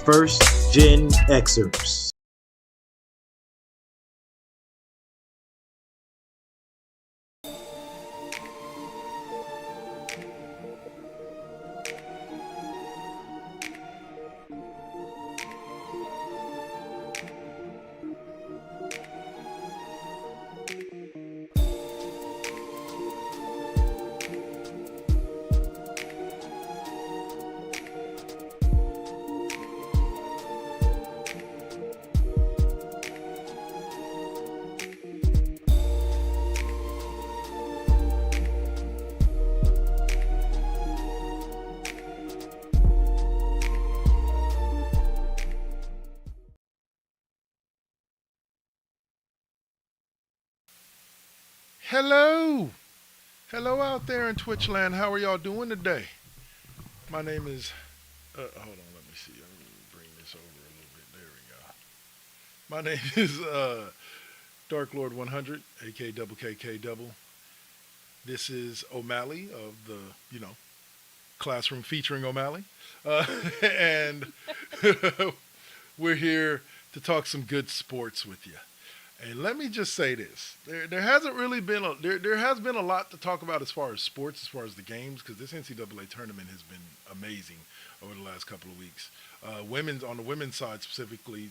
first GenXers. Hello. Hello out there in Twitch land. How are y'all doing today? My name is, hold on, let me see. Let me bring this over a little bit. There we go. My name is Dark Lord 100, aka Double KK Double. This is OMalley of the, classroom featuring OMalley. And we're here to talk some good sports with you. And let me just say this: there hasn't really been there has been a lot to talk about as far as sports, as far as the games, because this NCAA tournament has been amazing over the last couple of weeks. Women's on the women's side specifically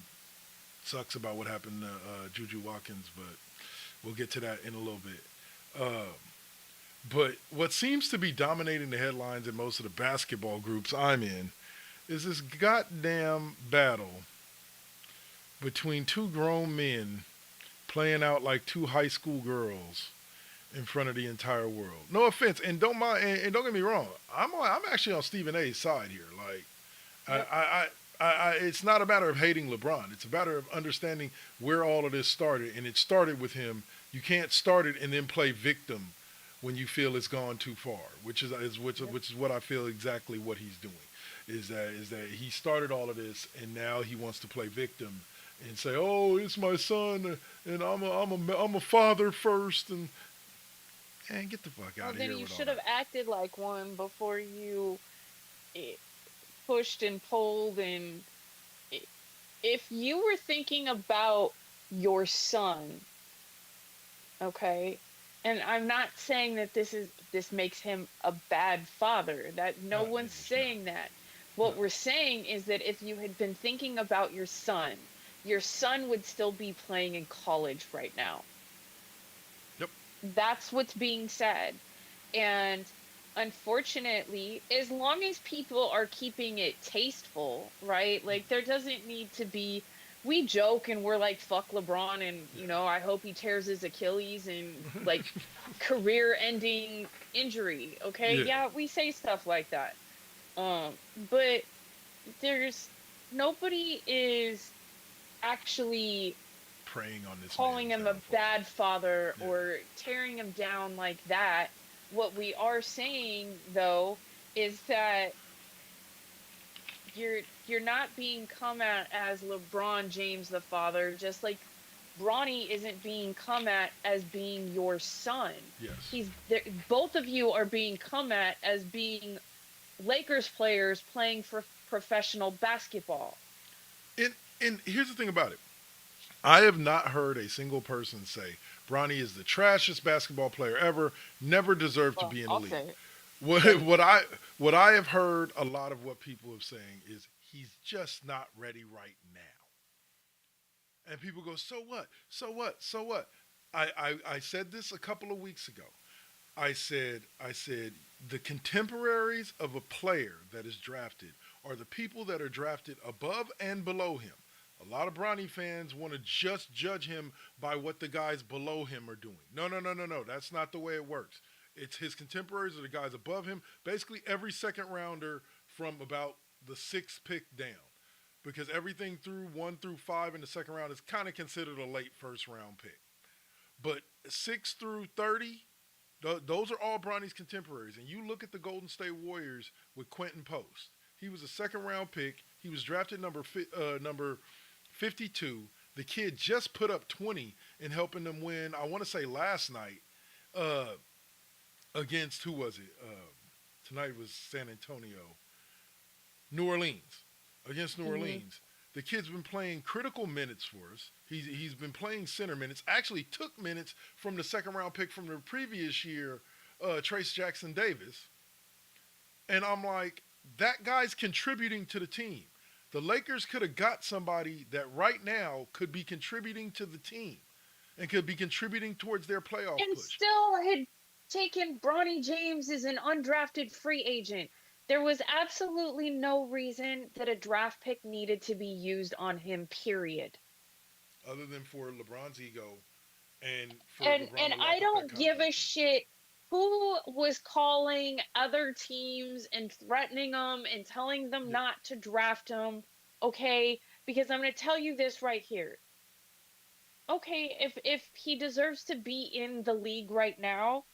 sucks about what happened to Juju Watkins, but we'll get to that in a little bit. But what seems to be dominating the headlines in most of the basketball groups I'm in is this goddamn battle between two grown men playing out like two high school girls in front of the entire world. No offense, and don't mind, and don't get me wrong. I'm actually on Stephen A's side here. Like, Yep. it's not a matter of hating LeBron. It's a matter of understanding where all of this started, and it started with him. You can't start it and then play victim when you feel it's gone too far, which is what I feel exactly what he's doing. Is that he started all of this, and now he wants to play victim and say, "Oh, it's my son, and I'm a father first," and get the fuck Well, out of then here you with all should have that. acted like one before you eh, pushed and pulled. And i- if you were thinking about your son, okay, and I'm not saying that this makes him a bad father. That no Not one's image, no, saying that. no. What we're saying is that if you had been thinking about your son would still be playing in college right now. Yep. That's what's being said. And unfortunately, as long as people are keeping it tasteful, right? Like there doesn't need to be we joke and we're like fuck LeBron and Yeah. I hope he tears his Achilles and like career-ending injury, okay? Yeah. Yeah, we say stuff like that. But there's nobody is actually Preying on this calling man's him a downfall. bad father Yeah. or tearing him down like that. What we are saying though is that you're not being come at as LeBron James the father, just like Bronny isn't being come at as being your son. Yes. He's there, both of you are being come at as being Lakers players playing for professional basketball. And and here's the thing about it. I have not heard a single person say Bronny is the trashiest basketball player ever, never deserved to Well, be in the I'll league. say it. What But what I what I have heard a lot of what people have saying is he's just not ready right now. And people go, so what? So what? So what? I said this a couple of weeks ago. I said the contemporaries of a player that is drafted are the people that are drafted above and below him. A lot of Bronny fans want to just judge him by what the guys below him are doing. No, no, no, no, no. That's not the way it works. It's his contemporaries are the guys above him. Basically, every second rounder from about the sixth pick down, because everything through 1 through 5 in the second round is kind of considered a late first round pick. But 6 through 30, those are all Bronny's contemporaries. And you look at the Golden State Warriors with Quentin Post. He was a second round pick. He was drafted number 52. The kid just put up 20 in helping them win. I want to say last night uh, against who was it? Tonight was San Antonio, New Orleans. against New Mhm. Orleans. The kid's been playing critical minutes for us. He's been playing center minutes. Actually, took minutes from the second round pick from the previous year, Trace Jackson Davis. And I'm like, that guy's contributing to the team. The Lakers could have got somebody that right now could be contributing to the team and could be contributing towards their playoff And push. still had taken Bronny James as an undrafted free agent. There was absolutely no reason that a draft pick needed to be used on him, period. Other than for LeBron's ego and for LeBron And to I lock up that don't give a contract on him. shit who was calling other teams and threatening them and telling them Yeah, not to draft him, okay? Because I'm going to tell you this right here. Okay, if he deserves to be in the league right now,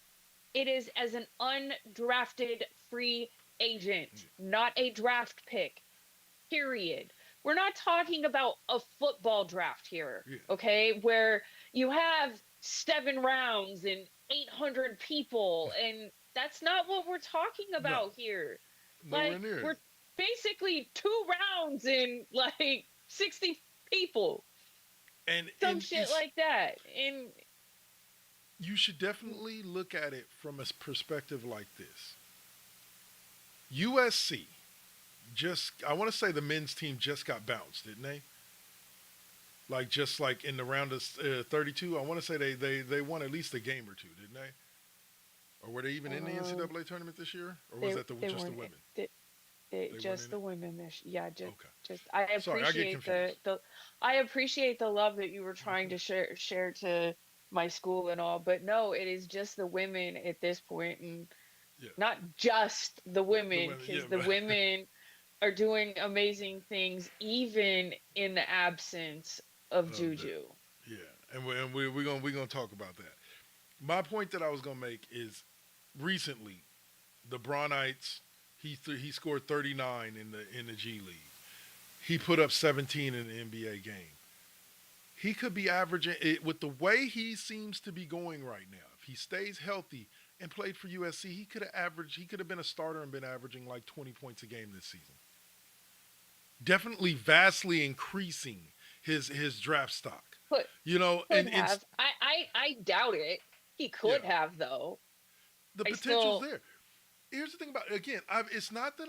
it is as an undrafted free agent, yeah, not a draft pick. Period. We're not talking about a football draft here, yeah. okay? Where you have 7 rounds and 800 people, and that's not what we're talking No, about here. nowhere Like, near we're it. basically 2 rounds and like 60 people, some And shit it's like that. And you should definitely look at it from a perspective like this. USC just I want to say the men's team just got bounced, didn't they? Like just like in the round of 32, I want to say they won at least a game or two, didn't they? Or were they even in the um, NCAA tournament this year, or was they that they just the weren't women? They weren't just in the it. women this, yeah, Okay, just I sorry, I get appreciate confused. the I appreciate the love that you were trying to share to my school and all, but no, it is just the women at this point, and Yeah, not just the the women, women. Yeah, because the women are doing amazing things even in the absence of of that. Juju. Yeah, we're gonna talk about that. My point that I was gonna make is recently the Brownites. He scored 39 in the G League. He put up 17 in the NBA game. He could be averaging it with the way he seems to be going right now. If he stays healthy and played for USC, he could have averaged. He could have been a starter and been averaging like 20 points a game this season. Definitely vastly increasing his draft stock. Could You know, could and it's have. I doubt it. He yeah, could have though. the I potential's still there. Here's the thing about again, it's not that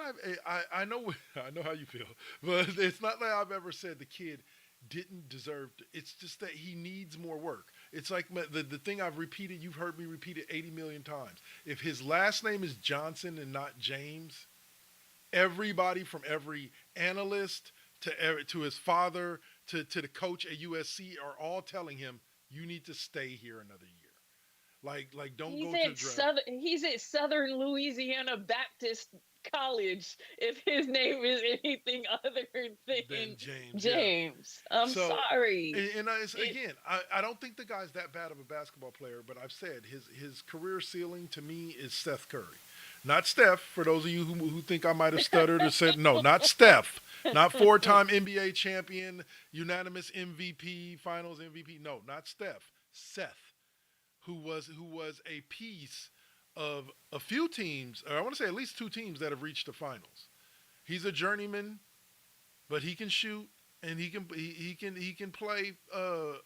I know I know how you feel, but it's not that I've ever said the kid didn't deserve to, it's just that he needs more work. It's like the thing I've repeated, you've heard me repeat it 80 million times. If his last name is Johnson and not James, everybody from every analyst to his father to the coach at USC are all telling him you need to stay here another year. Like don't go to the draft. He's at Southern Louisiana Baptist College if his name is anything other Then than James, yeah. James. I'm So, sorry. It again, I don't think the guy's that bad of a basketball player, but I've said his career ceiling to me is Seth Curry, not Steph. For those of you who think I might have stuttered or said no, not Steph, not four-time NBA champion, unanimous MVP, Finals MVP. No, not Steph. Seth, who was a piece of a few teams, or I want to say at least two teams that have reached the finals. He's a journeyman, but he can shoot and he can play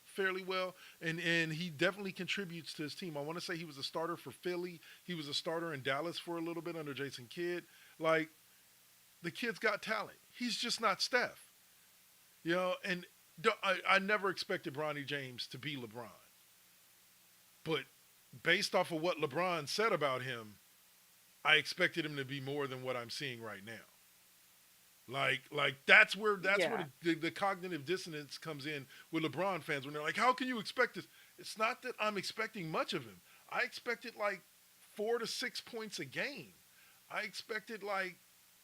fairly well, and he definitely contributes to his team. I want to say he was a starter for Philly. He was a starter in Dallas for a little bit under Jason Kidd. Like the kid's got talent. He's just not Steph, you know. And I never expected Bronny James to be LeBron, but based off of what LeBron said about him, I expected him to be more than what I'm seeing right now. Like that's where yeah. the cognitive dissonance comes in with LeBron fans when they're like, "How can you expect this?" It's not that I'm expecting much of him. I expected like 4 to 6 points a game. I expected like,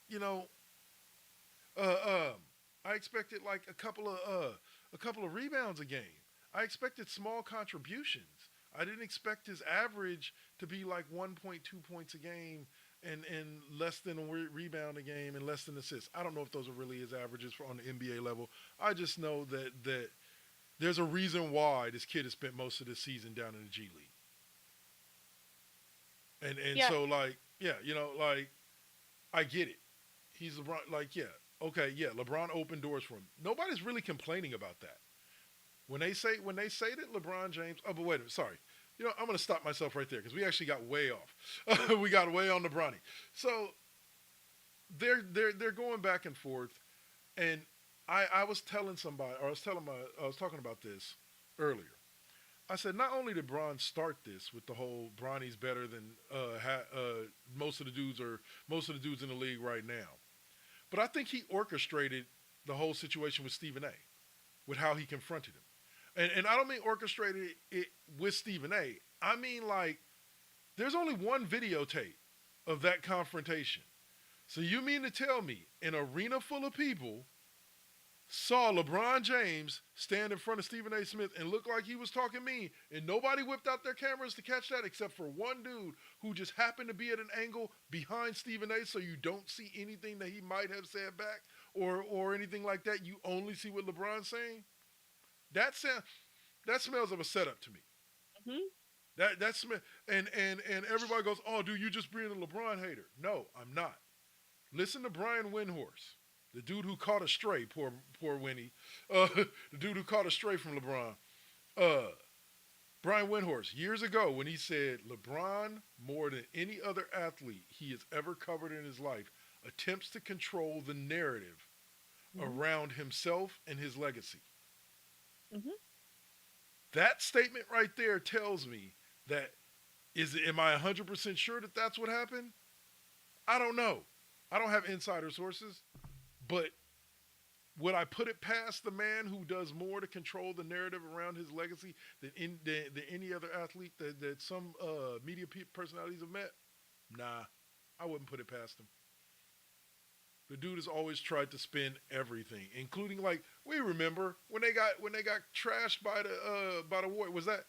you know, uh, um, I expected like a couple of rebounds a game. I expected small contributions. I didn't expect his average to be like 1.2 points a game and less than a rebound a game and less than assists. I don't know if those are really his averages on the NBA level. I just know that there's a reason why this kid has spent most of the season down in the G League. And Yeah. so like yeah, you know, like I get it. He's like yeah, Okay, yeah, LeBron opened doors for him. Nobody's really complaining about that. When they say that LeBron James, oh, but wait a minute, sorry. I'm going to stop myself right there because we actually got way off. We got way on the Bronny. So they're going back and forth, and I was telling somebody, or I was talking about this earlier. I said not only did Bron start this with the whole Bronny's better than most of the dudes in the league right now, but I think he orchestrated the whole situation with Stephen A. with how he confronted him. And I don't mean orchestrated it with Stephen A. I mean, like, there's only one videotape of that confrontation. So you mean to tell me an arena full of people saw LeBron James stand in front of Stephen A. Smith and look like he was talking mean, and nobody whipped out their cameras to catch that except for one dude who just happened to be at an angle behind Stephen A. so you don't see anything that he might have said back or anything like that. You only see what LeBron's saying? That smells of a setup to me. Hmm. That smell, and everybody goes, "Oh, dude, you just being a LeBron hater." No, I'm not. Listen to Brian Windhorst, the dude who caught a stray. Poor Winnie, the dude who caught a stray from LeBron. Brian Windhorst years ago when he said LeBron, more than any other athlete he has ever covered in his life, attempts to control the narrative Hmm. around himself and his legacy. Hmm. That statement right there tells me that am I 100% sure that that's what happened? I don't know. I don't have insider sources, but would I put it past the man who does more to control the narrative around his legacy than any other athlete that some media personalities have met? Nah, I wouldn't put it past him. The dude has always tried to spin everything, including, like, we remember when they got trashed by the Warriors. Was that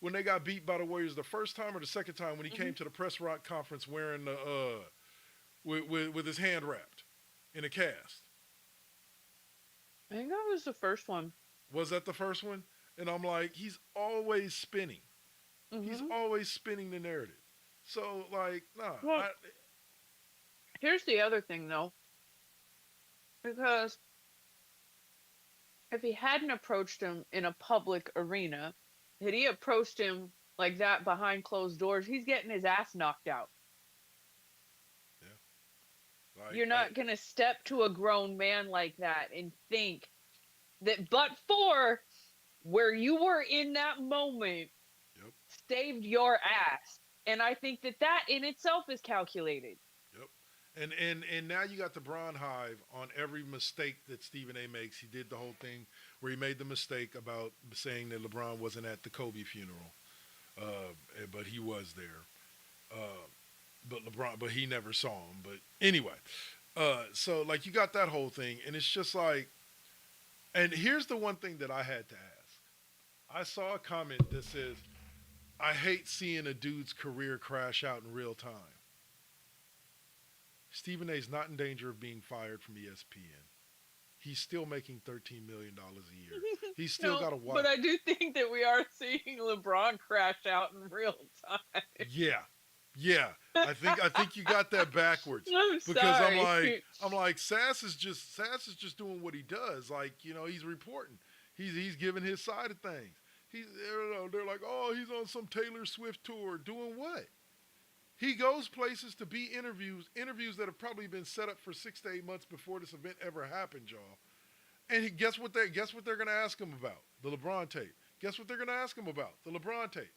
when they got beat by the Warriors the first time or the second time when he Hmm. came to the press rock conference wearing the with his hand wrapped in a cast? I think that was the first one. Was that the first one? And I'm like, he's always spinning. He's Hmm. always spinning the narrative. So, like, nah, Well, here's the other thing, though, because if he hadn't approached him in a public arena, had he approached him like that behind closed doors, he's getting his ass knocked out. yeah, You're like not going to step to a grown man like that and think that, but for where you were in that moment, yep, saved your ass. And I think that that in itself is calculated. yep. And now you got the Braun Hive on every mistake that Stephen A makes. He did the whole thing where he made the mistake about saying that LeBron wasn't at the Kobe funeral, but he was there. Uh, but he never saw him. But anyway, so like you got that whole thing, and it's just like, and here's the one thing that I had to ask. I saw a comment that says, "I hate seeing a dude's career crash out in real time." Stephen A. is not in danger of being fired from ESPN. He's still making $13 million a year. He's still No, got a but wife. I do think that we are seeing LeBron crash out in real time. Yeah, yeah. I think you got that backwards I'm because sorry. I'm like Sass is just doing what he does. Like, he's reporting. He's giving his side of things. They're like, oh, he's on some Taylor Swift tour doing what? He goes places to be interviews that have probably been set up for 6 to 8 months before this event ever happened, y'all. And guess what they're gonna ask him about? The LeBron tape. Guess what they're gonna ask him about? The LeBron tape.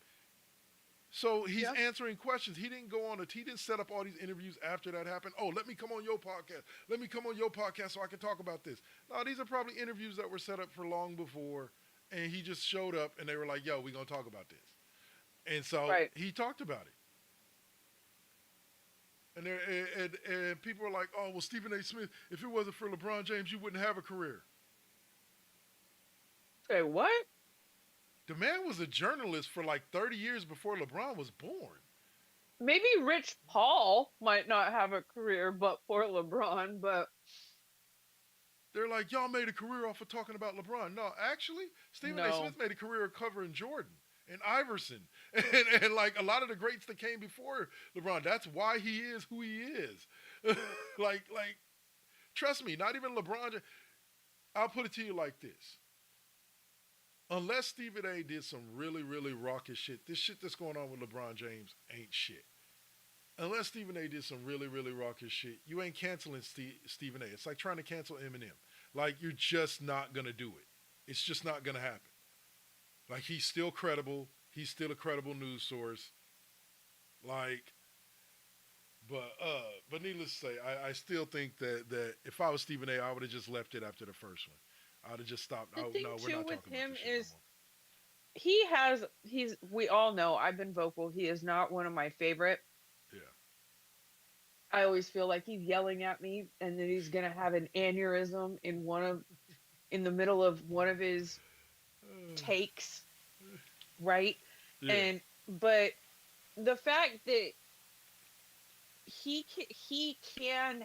So he's Yep. answering questions. He didn't set up all these interviews after that happened. Oh, let me come on your podcast. Let me come on your podcast so I can talk about this. No, these are probably interviews that were set up for long before, and he just showed up and they were like, "Yo, we gonna talk about this." And so Right. he talked about it. And people are like, "Oh, well, Stephen A. Smith, if it wasn't for LeBron James, you wouldn't have a career." Say what? The man was a journalist for like 30 years before LeBron was born. Maybe Rich Paul might not have a career but for LeBron, but They're like, "Y'all made a career off of talking about LeBron." No, actually, Stephen A. no. Smith made a career covering Jordan and Iverson and like a lot of the greats that came before LeBron. That's why he is who he is. like Trust me, not even LeBron. I'll put it to you like this. Unless Stephen A did some really, really raucous shit, this shit that's going on with LeBron James ain't shit. Unless Stephen A did some really, really raucous shit, you ain't canceling Stephen A. It's like trying to cancel Eminem. Like, you're just not going to do it. It's just not going to happen. Like, he's still credible. He's still a credible news source. Like, but needless to say, I still think that if I was Stephen A, I would have just left it after the first one. I would have just stopped. The Oh, thing no, we're too not with talking about him this shit no is more. we all know I've been vocal. He is not one of my favorite. Yeah. I always feel like he's yelling at me and then he's gonna have an aneurysm in the middle of one of his takes, right? Yeah. And but the fact that he can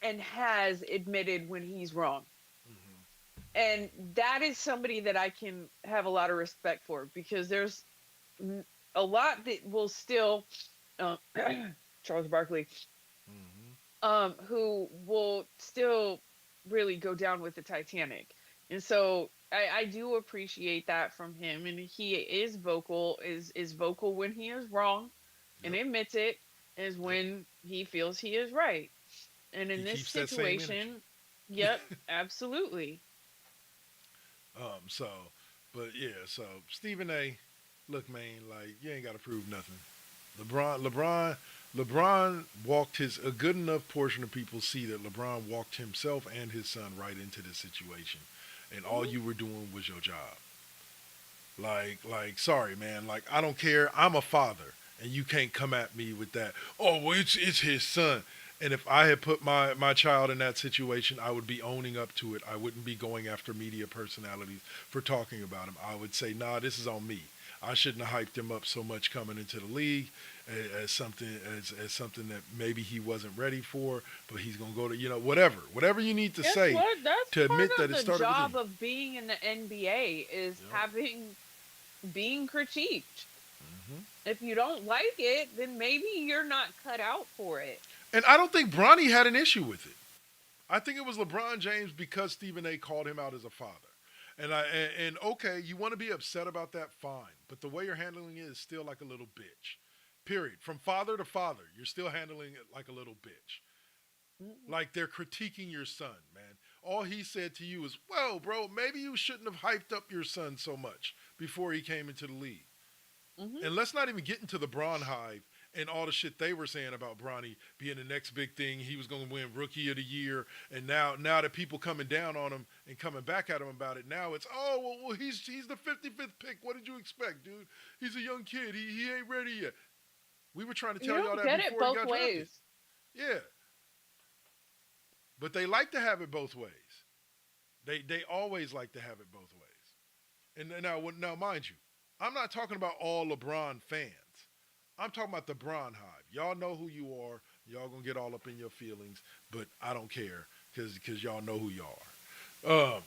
and has admitted when he's wrong. Hmm. And that is somebody that I can have a lot of respect for because there's a lot that will still uh, Charles Barkley Hmm. who will still really go down with the Titanic. And so I do appreciate that from him. And he is vocal when he is wrong and Yep. admits it is Yep. when he feels he is right. And He in this keeps that same energy. situation, yep, absolutely. So, but yeah, so Stephen A, look, man, like, you ain't got to prove nothing. LeBron walked his a good enough portion of people see that LeBron walked himself and his son right into this situation, and all Hmm. you were doing was your job. Sorry, man. Like, I don't care. I'm a father, and you can't come at me with that. Oh, well, it's his son. And if I had put my child in that situation, I would be owning up to it. I wouldn't be going after media personalities for talking about him. I would say, nah, this is on me. I shouldn't have hyped him up so much coming into the league as something that maybe he wasn't ready for, but he's gonna go to whatever you need to Guess say what? That's to part admit that of it the started with job him. of being in the NBA is Yep. having being critiqued. Hmm. If you don't like it, then maybe you're not cut out for it. And I don't think Bronny had an issue with it. I think it was LeBron James because Stephen A. called him out as a father. And okay, you want to be upset about that, fine. But the way you're handling it is still like a little bitch. Period. From father to father, you're still handling it like a little bitch. Like, they're critiquing your son, man. All he said to you is, "Well, bro, maybe you shouldn't have hyped up your son so much before he came into the league." Mm-hmm. And let's not even get into the Braun Hive and all the shit they were saying about Bronny being the next big thing. He was going to win Rookie of the Year, and now that people coming down on him and coming back at him about it, now it's, oh, well he's the 55th pick. What did you expect, dude? He's a young kid. He ain't ready yet. We were trying to You tell y'all don't that get it before he both got drafted. ways. Yeah, but they like to have it both ways. They always like to have it both ways. And now, mind you, I'm not talking about all LeBron fans. I'm talking about the Bron Hive. Y'all know who you are. Y'all gonna get all up in your feelings, but I don't care because y'all know who y'all are.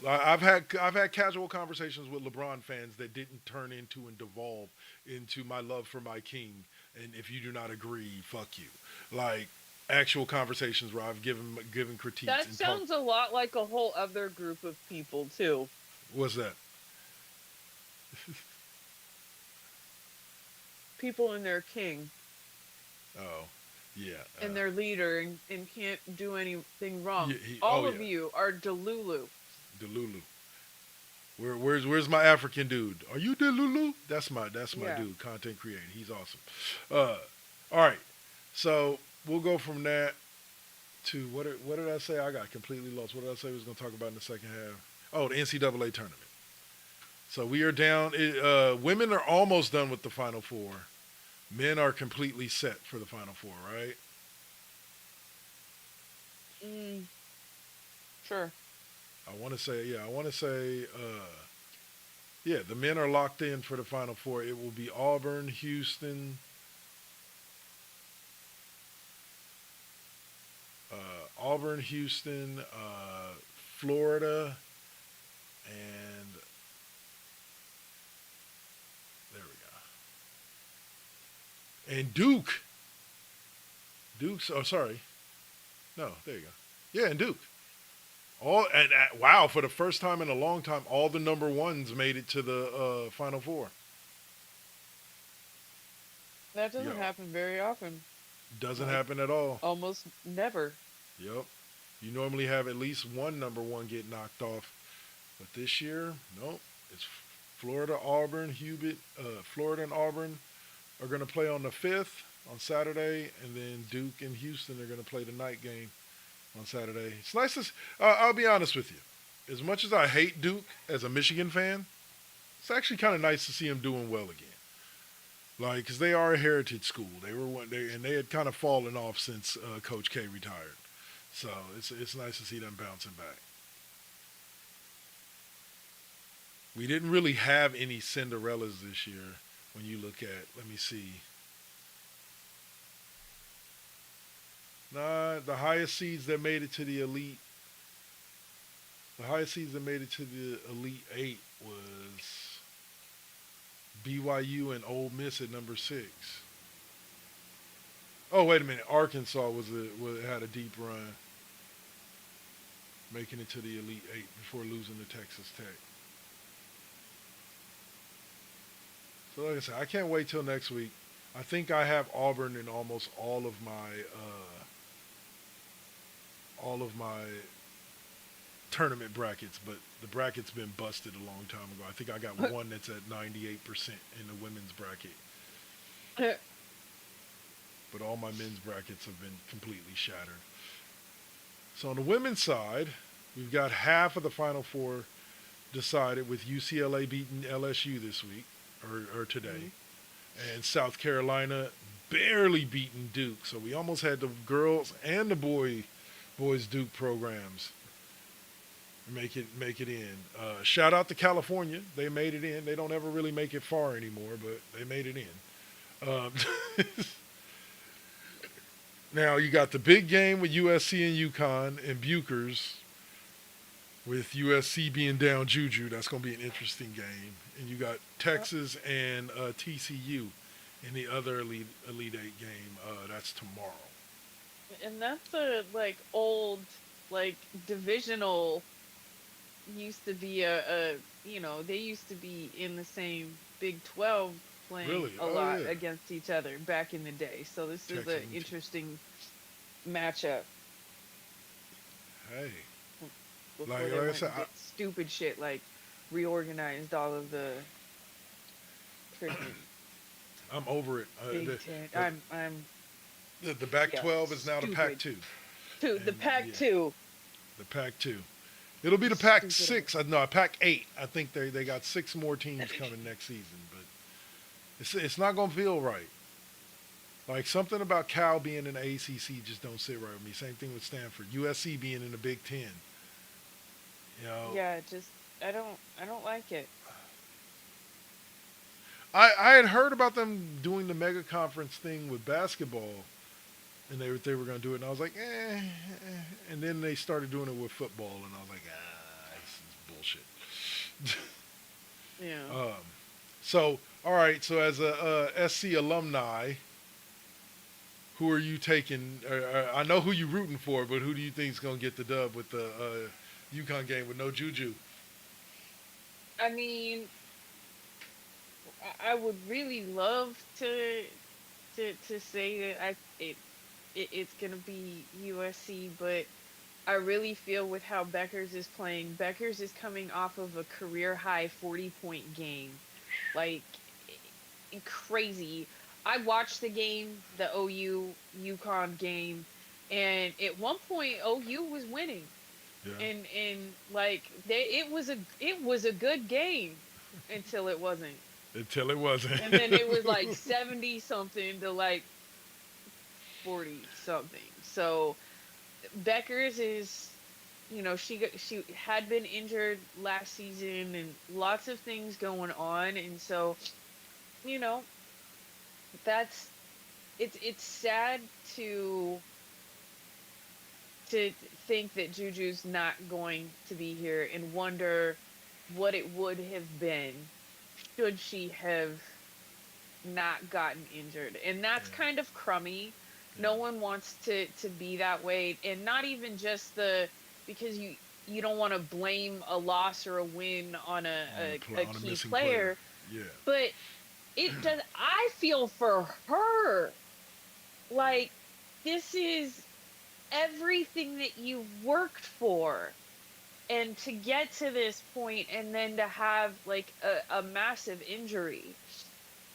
I've had casual conversations with LeBron fans that didn't turn into and devolve into my love for my king. And if you do not agree, fuck you. Like, actual conversations where I've given critiques That and talk. sounds a lot like a whole other group of people too. What's that? People in their king Oh, yeah. and their leader and can't do anything Yeah. wrong. Oh All of yeah. you are Delulu. Delulu. Where's my African dude? Are you Delulu? That's my Yeah. dude. Content creator. He's awesome. Uh, all right. So we'll go from that to what did I say? I got completely lost. What did I say we was going to talk about in the second half? Oh, the NCAA tournament. So we are down. Women are almost done with the Final Four. Men are completely set for the Final Four, right? Mm, sure. I want to say, yeah. I want to say, yeah. The men are locked in for the Final Four. It will be Auburn, Houston, Florida, and there we go. And Duke. Duke's. Oh, sorry. No, there you go. Yeah, and Duke. All and wow, for the first time in a long time, all the number ones made it to the Final Four. That doesn't Yo, happen very often. doesn't Like happen at all. almost never. Yep. You normally have at least one number one get knocked off, but this year, nope. It's Florida, Auburn, Hubert, Florida and Auburn are going to play on the 5th on Saturday, and then Duke and Houston are going to play the night game on Saturday. It's nice to. I'll be honest with you. As much as I hate Duke as a Michigan fan, it's actually kind of nice to see them doing well again. Like, because they are a heritage school. They were one, and they had kind of fallen off since Coach K retired. So it's nice to see them bouncing back. We didn't really have any Cinderellas this year. When you look at, let me see. Nah, the highest seeds that made it to the elite. The highest seeds that made it to the elite eight was BYU and Ole Miss at number 6. Oh, wait a minute. Arkansas had a deep run, making it to the elite eight before losing to Texas Tech. So like I said, I can't wait till next week. I think I have Auburn in almost all of my tournament brackets, but the bracket's been busted a long time ago. I think I got one that's at 98% in the women's bracket, but all my men's brackets have been completely shattered. So on the women's side, we've got half of the Final Four decided with UCLA beating LSU this week or today, and South Carolina barely beating Duke. So we almost had the girls and the boys Duke programs make it in. Shout out to California, they made it in. They don't ever really make it far anymore, but they made it in. Now you got the big game with USC and UConn and Bukers, with USC being down Juju. That's going to be an interesting game. And you got Texas and TCU in the other Elite Eight game. That's tomorrow. And that's a like old like divisional used to be they used to be in the same Big 12 playing Really? a Oh, lot yeah. against each other back in the day. So this is Texas an and interesting matchup Hey, before like they I went said, and did stupid shit like reorganized all of the freaking I'm over it. Big Ten. I'm The Pac-12 is now the stupid. Pac-2. The And, Pac-2. The Pac-2. It'll be the Pac-6. No, Pac-8. I think they got 6 more teams coming next season, but it's not gonna feel right. Like something about Cal being in the ACC just don't sit right with me. Same thing with Stanford. USC being in the Big Ten. You know. Yeah, just I don't like it. I had heard about them doing the mega conference thing with basketball, and they were going to do it, and I was like, and then they started doing it with football, and I was like, this is bullshit. Yeah. So, all right, so as a SC alumni, who are you taking? I know who you're rooting for, but who do you think is going to get the dub with the UConn game with no Juju? I mean, I would really love to say that it's gonna be USC, but I really feel with how Beckers is playing, Beckers is coming off of a career high 40-point game, like crazy. I watched the game, the OU UConn game, and at one point OU was winning, Yeah. and like it was a good game until it wasn't. Until it wasn't. And then it was like 70 something to like 40 something. So Beckers is, she had been injured last season and lots of things going on, and so you know that's it's sad to think that Juju's not going to be here and wonder what it would have been should she have not gotten injured. And that's kind of crummy No one wants to be that way, and not even just because you don't want to blame a loss or a win on a On a key missing player. player, Yeah. but it does. I feel for her. Like, this is everything that you've worked for, and to get to this point and then to have like a massive injury,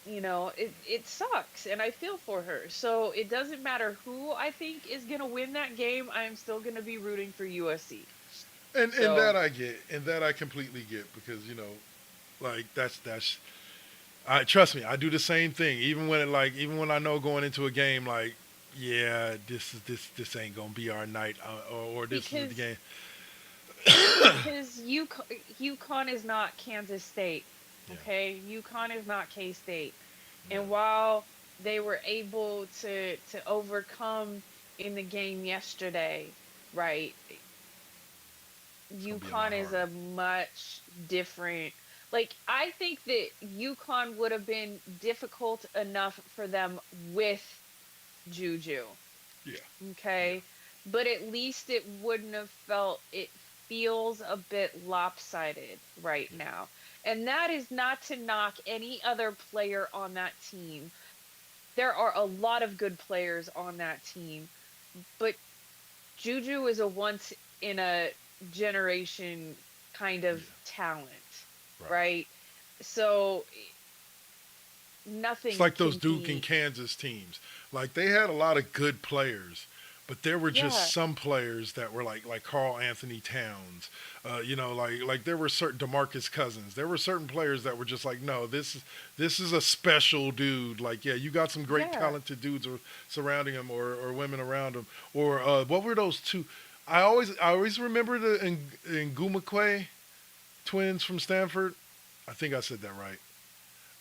it sucks, and I feel for her. So it doesn't matter who I think is going to win that game, I'm still going to be rooting for USC. And that I get, and that I completely get, because like that's I trust me, I do the same thing. Even when I know going into a game, like, yeah, this ain't gonna be our night, or this is the game. Because UConn is not Kansas State, okay? Yeah. UConn is not K-State, and while they were able to overcome in the game yesterday, right? UConn is a much different. Like, I think that UConn would have been difficult enough for them with Juju. Yeah. Okay. Yeah. But at least it wouldn't have it feels a bit lopsided right now. And that is not to knock any other player on that team. There are a lot of good players on that team. But Juju is a once in a generation kind of talent. Right? So nothing. It's like those Duke and Kansas teams. Like, they had a lot of good players, but there were just some players that were like Karl Anthony Towns. Like there were certain DeMarcus Cousins. There were certain players that were just like, no, this is a special dude. Like, yeah, you got some great talented dudes surrounding him, or women around him. Or what were those two? I always remember the Ngumukwe twins from Stanford. I think I said that right.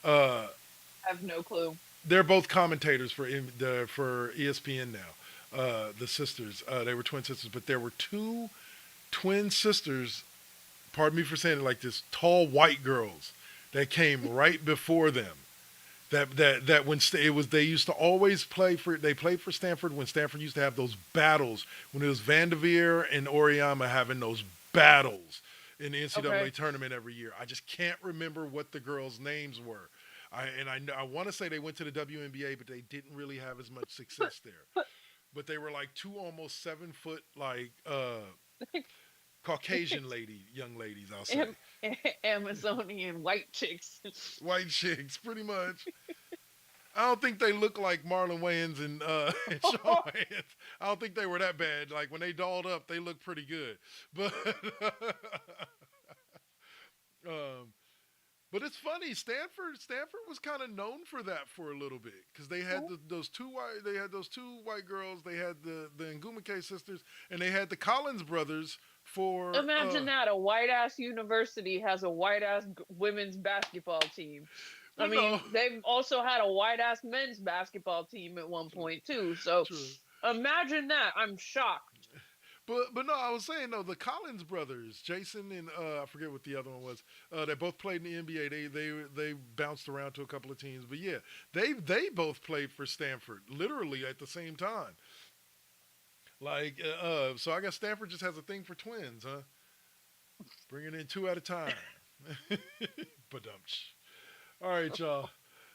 I have no clue. They're both commentators for ESPN now. The sisters, they were twin sisters, but there were two twin sisters. Pardon me for saying it like this: tall white girls that came right before them. That when they used to always play for Stanford when Stanford used to have those battles, when it was Vanderveer and Oriama having those battles in the NCAA tournament every year. I just can't remember what the girls' names were. I want to say they went to the WNBA, but they didn't really have as much success there. But they were like two almost 7 foot, like Caucasian young ladies, I'll say. Amazonian white chicks. White chicks, pretty much. I don't think they look like Marlon Wayans and Shawn Wayans. I don't think they were that bad. Like, when they dolled up, they looked pretty good. But it's funny. Stanford was kind of known for that for a little bit, because they had those two white girls. They had the Ngumukwe sisters, and they had the Collins brothers. Imagine that a white ass university has a white ass women's basketball team. I mean, they've also had a white-ass men's basketball team at one point, too. So imagine that. I'm shocked. But no, I was saying, no, the Collins brothers, Jason and I forget what the other one was, they both played in the NBA. They bounced around to a couple of teams. But, yeah, they both played for Stanford, literally at the same time. Like, so I guess Stanford just has a thing for twins, huh? Bringing in two at a time. Ba-dum-tsh. All right, y'all.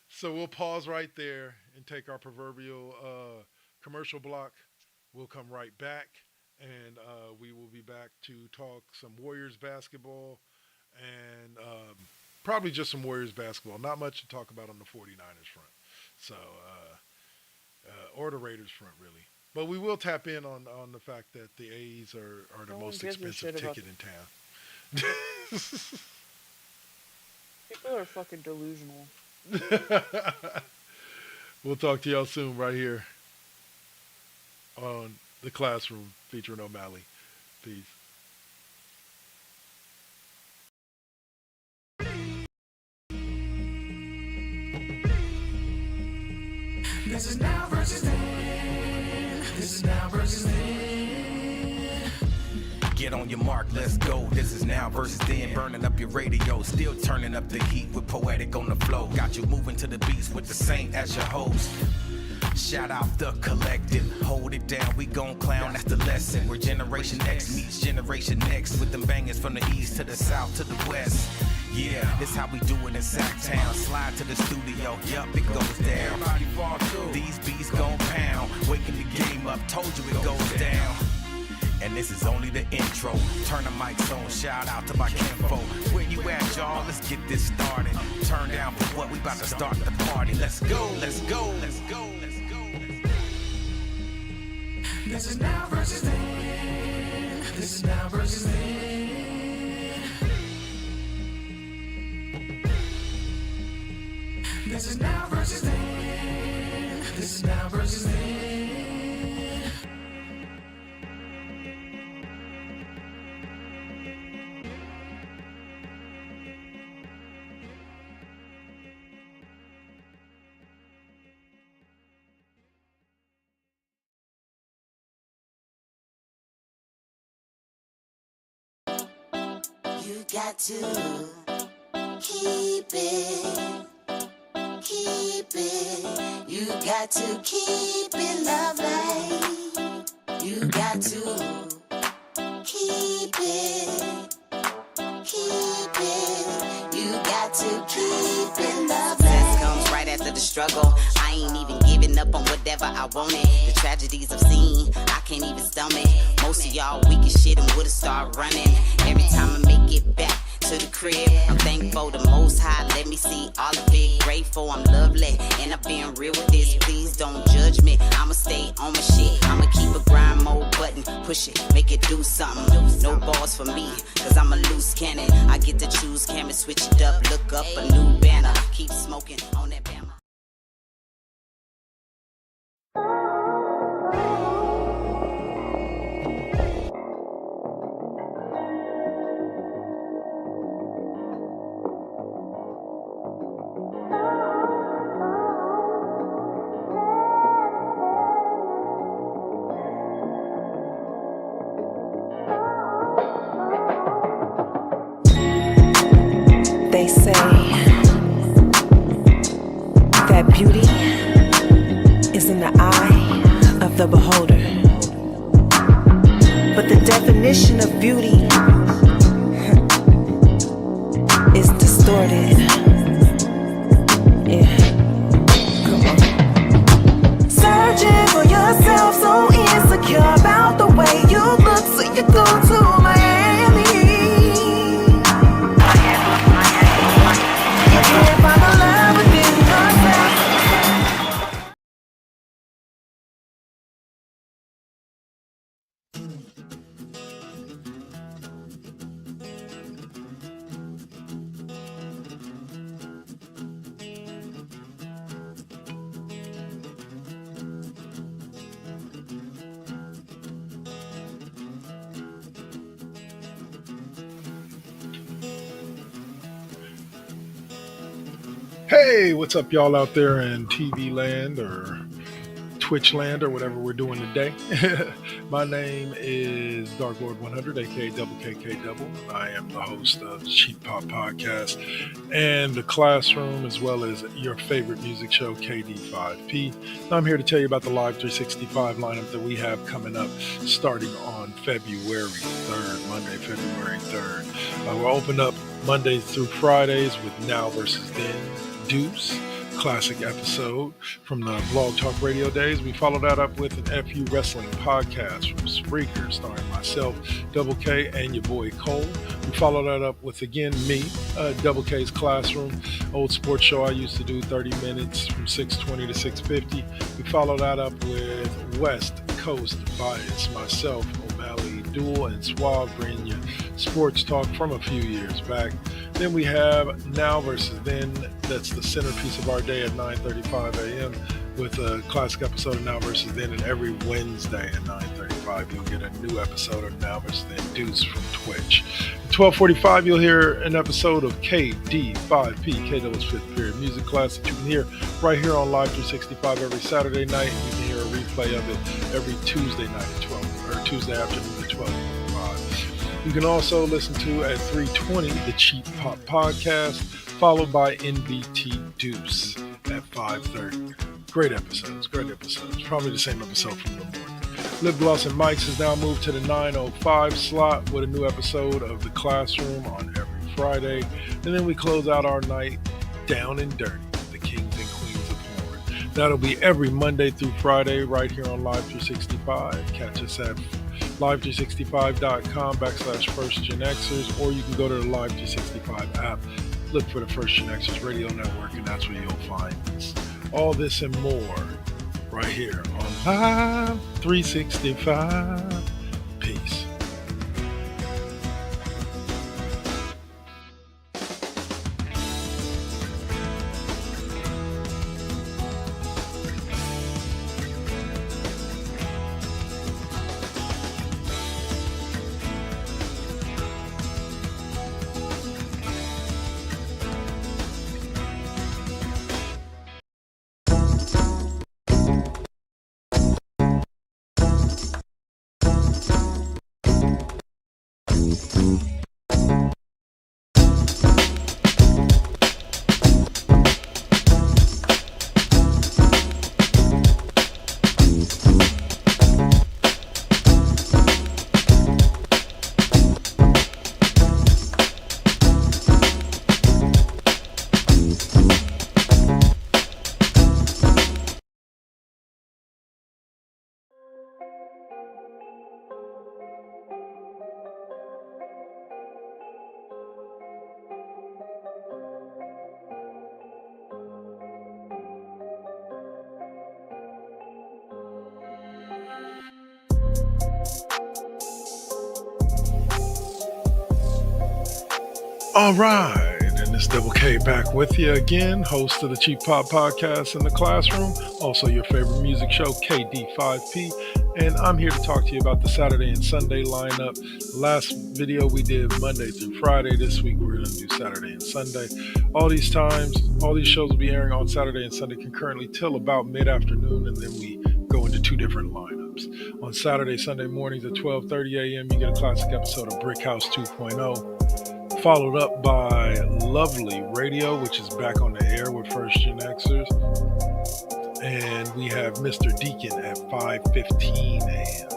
So we'll pause right there and take our proverbial commercial block. We'll come right back, and we will be back to talk some Warriors basketball and probably just some Warriors basketball. Not much to talk about on the 49ers front. So, or the Raiders front, really. But we will tap in on the fact that the A's are the most expensive ticket in town. People are fucking delusional. We'll talk to y'all soon right here on The Classroom featuring OMalley. Peace. This is now versus then. This is now versus then. Get on your mark, let's go. This is now versus then. Burning up your radio, still turning up the heat with Poetic on the flow. Got you moving to the beats with the saint as your host. Shout out the collective, hold it down, we gon' clown, that's the lesson. Where Generation X meets Generation Next, with them bangers from the east to the south to the west. Yeah, it's how we do it in Sacktown. Slide to the studio, yup, it goes down. Everybody fall through. These beats gon' pound. Waking the game up, told you it goes down. And this is only the intro. Turn the mics on, shout out to my kinfolk. Where you at, y'all? Let's get this started. Turn down for what? We about to start the party. Let's go, let's go, let's go, let's go. This is now versus then. This is now versus then. This is now versus then. This is now versus then. You got to keep it. You got to keep it lovely. You got to keep it. You got to keep it lovely. Success comes right after the struggle. I ain't even giving up on whatever I wanted. The tragedies I've seen, I can't even stomach. Most of y'all weak as shit and would've started running. Every time I make it back to the crib, I'm thankful the Most High let me see all of it. Grateful I'm lovely, and I've been real with this. Please don't judge me, I'ma stay on my shit. I'ma keep a grind mode button, push it, make it do something. No balls for me, cause I'm a loose cannon. I get to choose, camera, switch it up, look up a new banner. Keep smoking on that banner. They say that beauty is in the eye of the beholder. But the definition of beauty is distorted. Yeah. Come on. Searching for yourself, so insecure about the way you look, so you go to Miami. You can't find the love within yourself. Hey, what's up, y'all out there in TV land or Twitch land or whatever we're doing today? My name is Darklord 100, aka Double KK Double. I am the host of Cheap Pop Podcast and the Classroom, as well as your favorite music show, KD5P. I'm here to tell you about the Live 365 lineup that we have coming up starting on February 3rd, Monday, February 3rd. We'll open up Mondays through Fridays with Now versus Then. Deuce, classic episode from the Blog Talk Radio days. We follow that up with an FU Wrestling podcast from Spreaker, starring myself, Double K, and your boy Cole. We follow that up with, again, me, Double K's Classroom, old sports show I used to do, 30 minutes from 6:20 to 6:50. We follow that up with West Coast Bias, myself, OMalley, Duel, and Suave, bringing you sports talk from a few years back. Then we have Now versus Then. That's the centerpiece of our day at 9:35 a.m. with a classic episode of Now versus Then. And every Wednesday at 9:35, you'll get a new episode of Now versus Then Deuce from Twitch. At 12:45, you'll hear an episode of KD5P, K-Double's Fifth Period music class that you can hear right here on Live 365 every Saturday night. And you can hear a replay of it every Tuesday night at 12, or Tuesday afternoon at 12:45. You can also listen to at 3:20 the Cheap Pop Podcast, followed by NBT Deuce at 5:30. Great episodes. Probably the same episode from the morning. Lip Gloss and Mike's has now moved to the 9:05 slot with a new episode of The Classroom on every Friday. And then we close out our night down and dirty with the Kings and Queens of Porn. That'll be every Monday through Friday right here on Live 365. Catch us at live365.com/FirstGenXers, or you can go to the Live 365 app. Look for the First GenXers Radio Network, and that's where you'll find us. All this and more right here on Live 365. Peace. All right, and it's Double K back with you again, host of the Cheap Pop Podcast in the Classroom, also your favorite music show, KD5P, and I'm here to talk to you about the Saturday and Sunday lineup. Last video we did Monday through Friday. This week we're going to do Saturday and Sunday. All these shows will be airing on Saturday and Sunday concurrently till about mid-afternoon, and then we go into two different lineups. On Saturday, Sunday mornings at 12:30 a.m., you get a classic episode of Brick House 2.0. Followed up by Lovely Radio, which is back on the air with First GenXers. And we have Mr. Deacon at 5:15 a.m.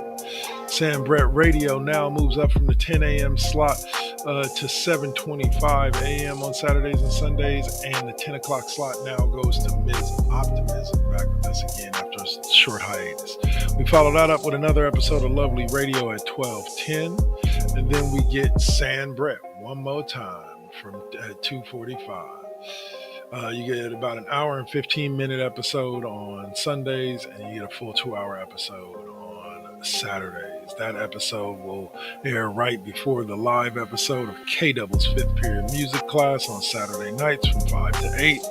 Sam Brett Radio now moves up from the 10 a.m. slot to 7:25 a.m. on Saturdays and Sundays. And the 10 o'clock slot now goes to Ms. Optimism, back with us again after a short hiatus. We follow that up with another episode of Lovely Radio at 12:10. And then we get Sam Brett one more time at 2:45. You get about an hour and 15-minute episode on Sundays, and you get a full 2-hour episode on Saturdays. That episode will air right before the live episode of K-Double's 5th period music class on Saturday nights from 5 to 8.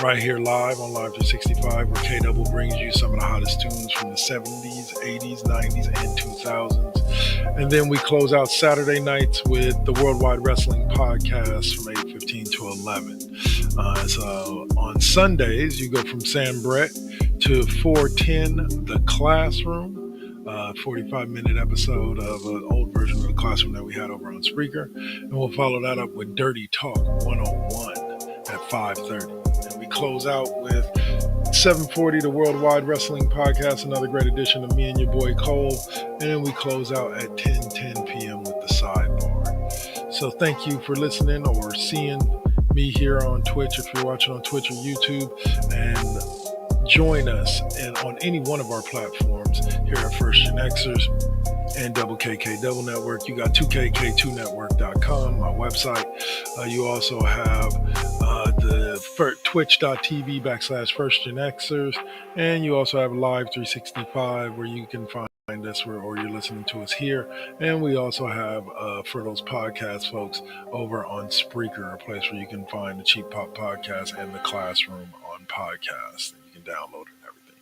Right here live on Live 365, where K-Double brings you some of the hottest tunes from the 70s, 80s, 90s, and 2000s. And then we close out Saturday nights with the Worldwide Wrestling Podcast from 8:15 to 11. So on Sundays, you go from Sam Brett to 4:10, The Classroom. 45-minute episode of an old version of The Classroom that we had over on Spreaker. And we'll follow that up with Dirty Talk 101 at 5:30. And we close out with 7:40, the Worldwide Wrestling Podcast, another great edition of me and your boy Cole. And then we close out at 10:10 p.m. with the Sidebar. So thank you for listening or seeing me here on Twitch if you're watching on Twitch or YouTube. And join us on any one of our platforms here at First GenXers and Double KK Double Network. You got 2KK2network.com, my website. You also have the twitch.tv/First GenXers, and you also have Live 365 where you can find us or you're listening to us here. And we also have for those podcast folks over on Spreaker, a place where you can find the Cheap Pop Podcast and the Classroom on podcast. You can download it and everything.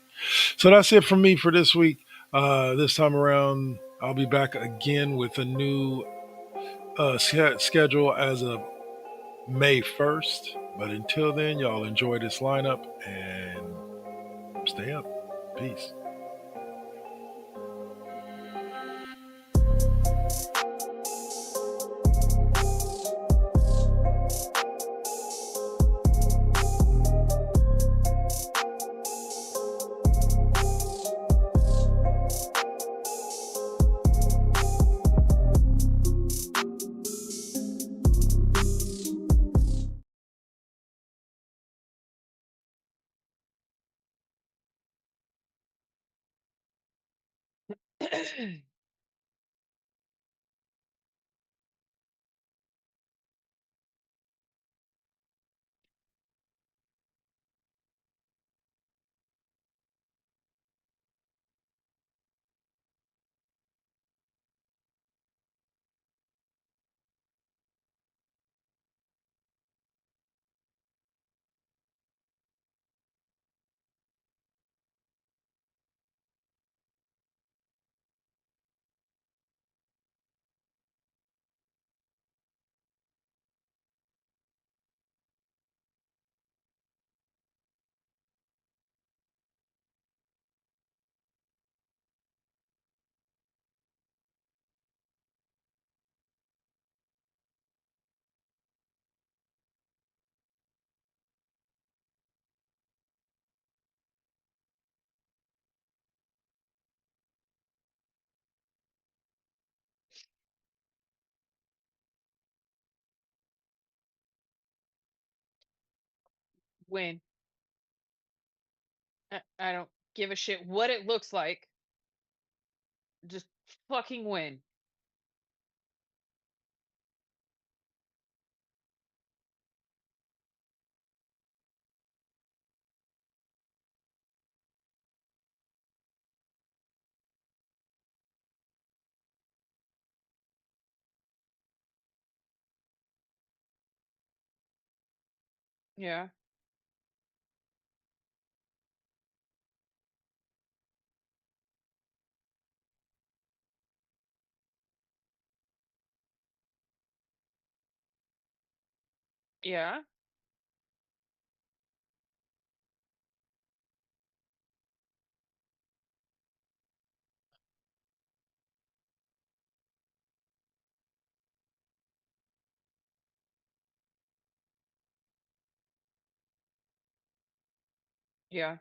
So that's it from me for this week. This time around, I'll be back again with a new schedule as of May 1st. But until then, y'all enjoy this lineup and stay up. Peace. Win. I don't give a shit what it looks like. Just fucking win. Yeah. Yeah. Yeah.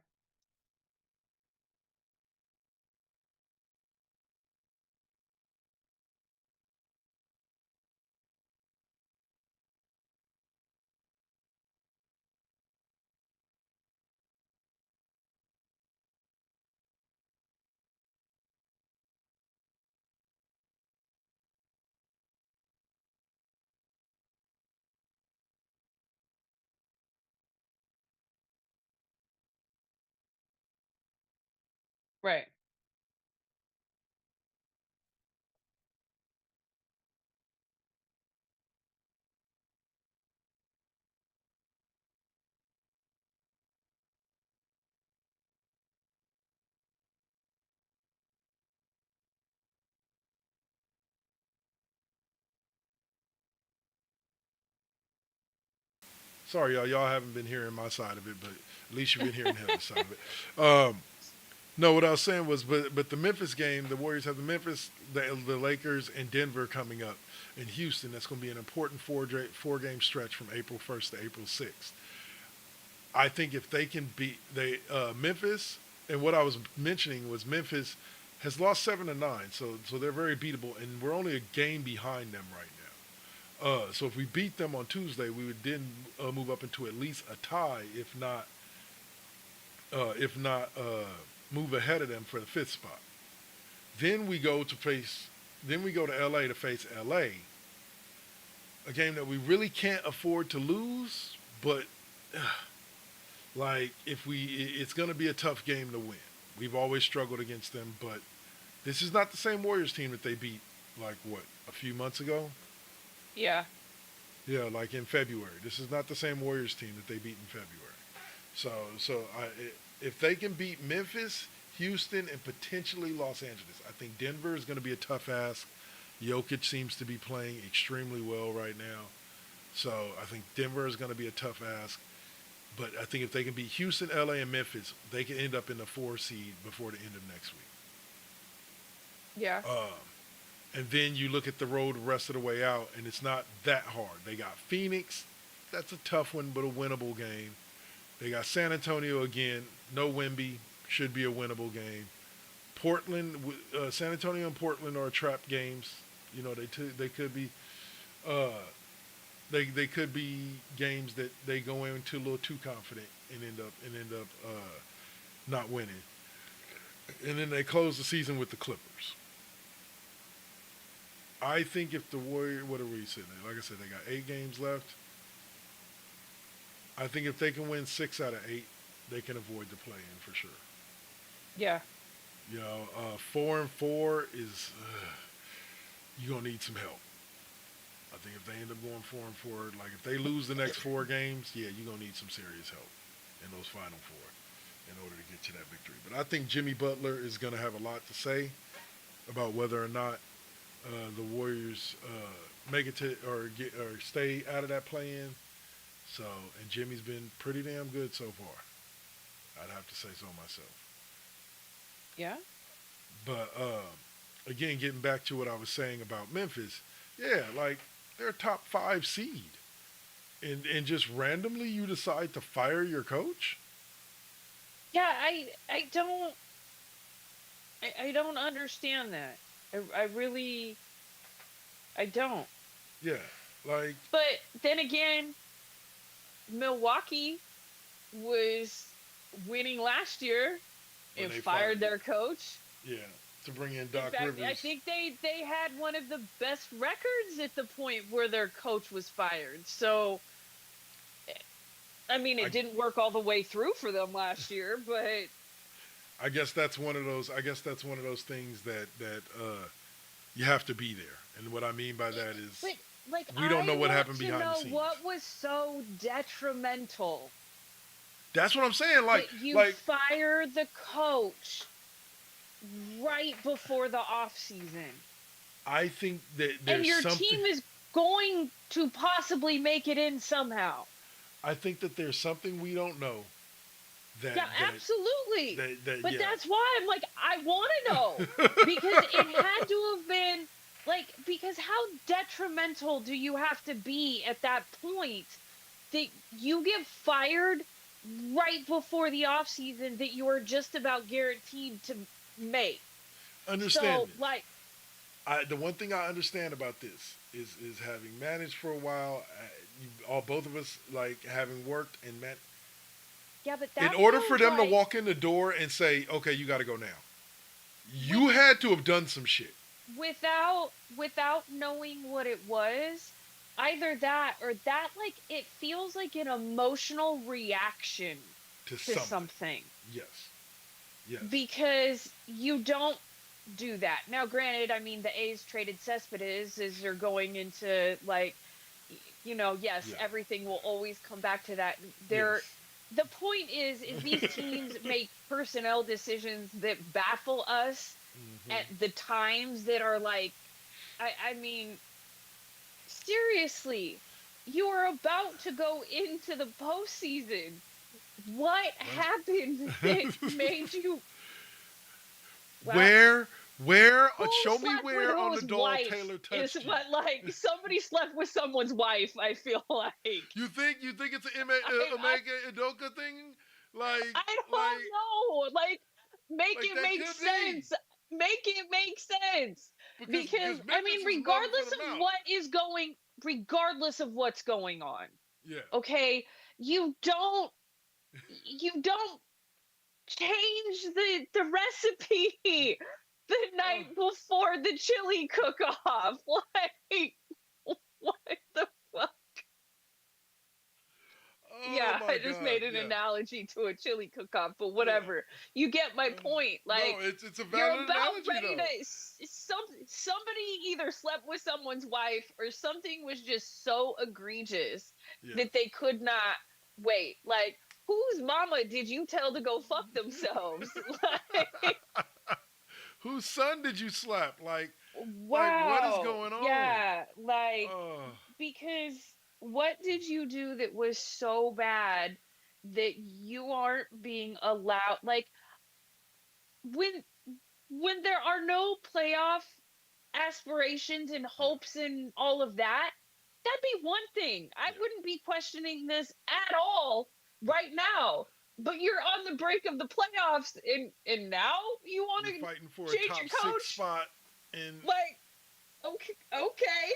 Right. Sorry, y'all. Y'all haven't been hearing my side of it, but at least you've been hearing Heather's side of it. No, what I was saying was, but the Memphis game, the Warriors have the Memphis, the Lakers, and Denver coming up in Houston. That's going to be an important four game stretch from April 1st to April 6th. I think if they can beat Memphis, and what I was mentioning was Memphis has lost 7-9, so they're very beatable, and we're only a game behind them right now. So if we beat them on Tuesday, we would then move up into at least a tie, if not move ahead of them for the fifth spot. Then we go to face, then we go to LA to face LA, a game that we really can't afford to lose, but like it's going to be a tough game to win. We've always struggled against them, but this is not the same Warriors team that they beat like what a few months ago. Yeah. Yeah, like in February. This is not the same Warriors team that they beat in February. If they can beat Memphis, Houston, and potentially Los Angeles, I think Denver is going to be a tough ask. Jokic seems to be playing extremely well right now. So I think Denver is going to be a tough ask. But I think if they can beat Houston, LA, and Memphis, they can end up in the 4 seed before the end of next week. Yeah. And then you look at the road the rest of the way out, and it's not that hard. They got Phoenix. That's a tough one, but a winnable game. They got San Antonio again. No Wemby. Should be a winnable game. Portland, San Antonio and Portland are trap games. You know, they could be they could be games that they go into a little too confident and end up not winning. And then they close the season with the Clippers. I think if the Warriors, what are we sitting at? Like I said, they got 8 games left. I think if they can win 6 out of 8, they can avoid the play-in for sure. Yeah. 4-4 is you're gonna need some help. I think if they end up going 4-4, like if they lose the next 4 games, yeah, you're gonna need some serious help in those final 4 in order to get to that victory. But I think Jimmy Butler is gonna have a lot to say about whether or not the Warriors make it to or stay out of that play-in. So, and Jimmy's been pretty damn good so far. I'd have to say so myself. Yeah. But again, getting back to what I was saying about Memphis, yeah, like they're a top 5 seed, and just randomly you decide to fire your coach. Yeah, I don't understand that. I really don't. Yeah, like. But then again, Milwaukee was winning last year and fired their coach. Yeah, to bring in Doc In fact, Rivers. I think they had one of the best records at the point where their coach was fired. So, I mean, it didn't work all the way through for them last year, but I guess that's one of those. Things that you have to be there. And what I mean by that is, but, like, we don't know what happened behind the scenes. What was so detrimental? That's what I'm saying. Like, that you fire the coach right before the off season. I think that there's and your something, team is going to possibly make it in somehow. I think that there's something we don't know. Absolutely. But yeah. that's why I'm like, I want to know. Because it had to have been, like, because how detrimental do you have to be at that point that you get fired right before the off season that you are just about guaranteed to make? Understand. So, like, the one thing I understand about this is having managed for a while, both of us, like, having worked and met. Yeah, but in order for them to walk in the door and say, okay, you got to go now, you had to have done some shit. Without knowing what it was, either that or that, like, it feels like an emotional reaction to something. Yes. Because you don't do that. Now, granted, I mean, the A's traded Cespedes as they're going into, like, everything will always come back to that. The point is these teams make personnel decisions that baffle us at the times that are like, I mean, seriously, you are about to go into the postseason. What happened that made you? Where? Show me where on the doll Taylor touched is what, like, somebody slept with someone's wife. I feel like. You think it's an Omega Udoka thing? Like, I don't know. Like, make it make sense. Make it make sense. Because I mean, regardless of what's going on. Yeah. Okay, you don't change the recipe the night before the chili cook-off. Like, what the fuck? Yeah, I just made an analogy to a chili cook-off, but whatever. You get my point. Like, no, it's a valid analogy, ready to. Somebody either slept with someone's wife or something was just so egregious that they could not wait. Like, whose mama did you tell to go fuck themselves? Like, whose son did you slap? Like, wow. Like, what is going on? Yeah, like, because what did you do that was so bad that you aren't being allowed? Like, when there are no playoff aspirations and hopes and all of that, that'd be one thing. I wouldn't be questioning this at all right now. But you're on the brink of the playoffs, and now you want to fighting for change a top your coach 6 spot. And like, okay.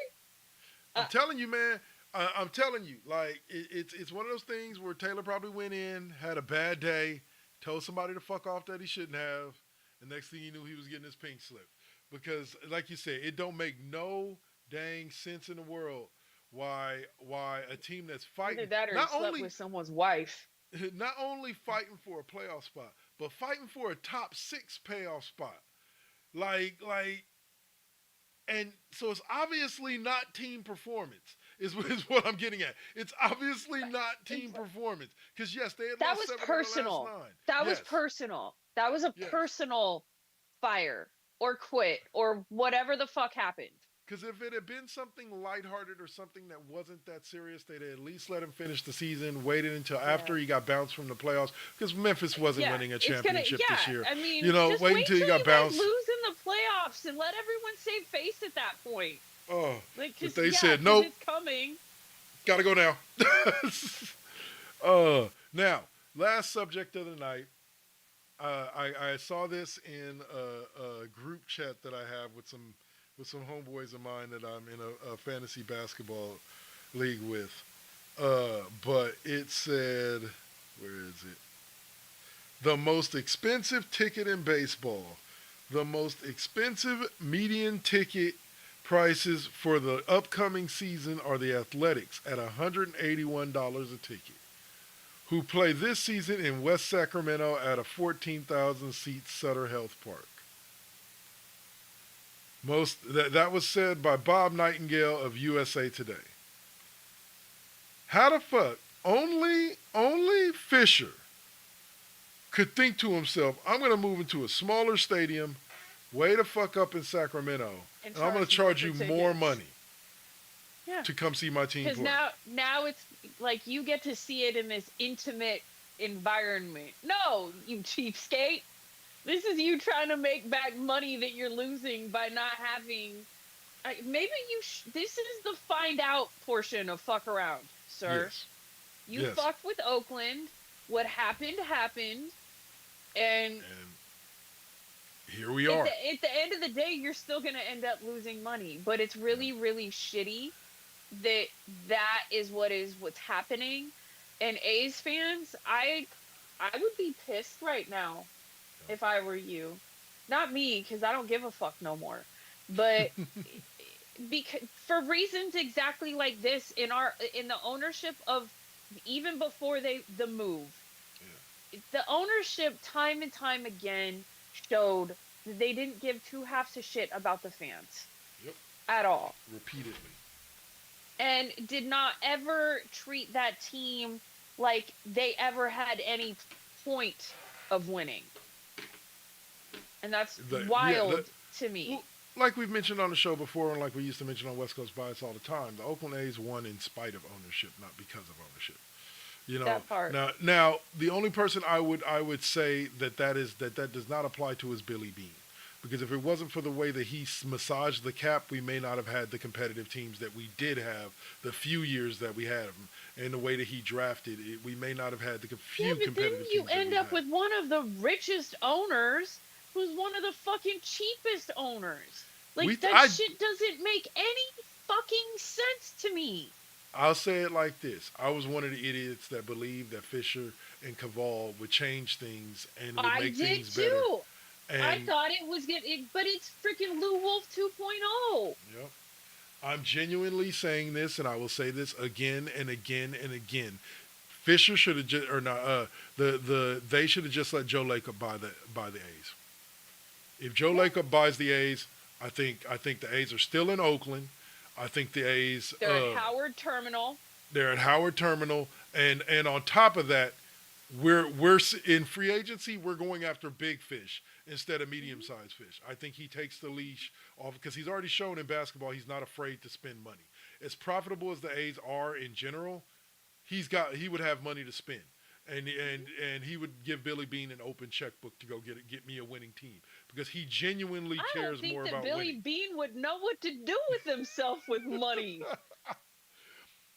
I'm telling you, man. I'm telling you, like, it's one of those things where Taylor probably went in, had a bad day, told somebody to fuck off that he shouldn't have, And next thing you knew, he was getting his pink slip. Because, like you said, it don't make no dang sense in the world why a team that's Either fighting that or he not slept only with someone's wife. not only fighting for a playoff spot, but fighting for a top six playoff spot. Like, and so it's obviously not team performance. Is what I'm getting at. It's obviously not team performance. Because yes, they had That lost was 7 of the last personal. 9. That was Yes, personal. That was a yes. personal fire or quit or whatever the fuck happened. Because if it had been something lighthearted or something that wasn't that serious, they'd at least let him finish the season, waited until after he got bounced from the playoffs. Because Memphis wasn't winning a championship this year. I mean, You know, just wait wait until till he got you guys bounced. lose in the playoffs and let everyone save face at that point. Oh, Like, but 'cause, they yeah, said 'cause nope. it's coming. Gotta go now. Now, last subject of the night. I saw this in a group chat that I have with some homeboys of mine that I'm in a fantasy basketball league with. But it said, where is it? The most expensive ticket in baseball. The most expensive median ticket prices for the upcoming season are the Athletics at $181 a ticket, who play this season in West Sacramento at a 14,000 seat Sutter Health Park. That was said by Bob Nightingale of USA Today. How the fuck only Fisher could think to himself, I'm going to move into a smaller stadium, way the fuck up in Sacramento, and I'm going to charge you more money to come see my team play. Because now it's like you get to see it in this intimate environment. No, you cheapskate. This is you trying to make back money that you're losing by not having. Maybe this is the find out portion of fuck around, sir. Yes. You fucked with Oakland. What happened happened, and here we are. At the end of the day, you're still gonna end up losing money. But it's really, really shitty that is what's happening. And A's fans, I would be pissed right now if I were you. Not me, because I don't give a fuck no more. But because for reasons exactly like this, in the ownership of even before the move, the ownership time and time again showed that they didn't give two halves a shit about the fans. Yep. At all. Repeatedly. And did not ever treat that team like they ever had any point of winning. And that's wild to me. Well, like we've mentioned on the show before, and like we used to mention on West Coast Bias all the time, the Oakland A's won in spite of ownership, not because of ownership. You know, that part. Now the only person I would say that does not apply to is Billy Beane, because if it wasn't for the way that he massaged the cap, we may not have had the competitive teams that we did have the few years that we had them, and the way that he drafted it, we may not have had the few competitive teams. Yeah, but then you end up with one of the richest owners, who's one of the fucking cheapest owners. Like shit doesn't make any fucking sense to me. I'll say it like this. I was one of the idiots that believed that Fisher and Caval would change things and would make things better. I did too. And I thought it was but it's freaking Lou Wolf 2.0. Yep. I'm genuinely saying this, and I will say this again and again and again. Fisher should have just, or not. They should have just let Joe Lacob buy the A's. If Joe Lacob buys the A's, I think the A's are still in Oakland. I think the A's. They're at Howard Terminal. They're at Howard Terminal, and on top of that, we're in free agency. We're going after big fish instead of medium-sized fish. I think he takes the leash off because he's already shown in basketball he's not afraid to spend money. As profitable as the A's are in general, he would have money to spend, and he would give Billy Beane an open checkbook to go get me a winning team because he genuinely cares more about winning. Billy Beane would know what to do with himself with money.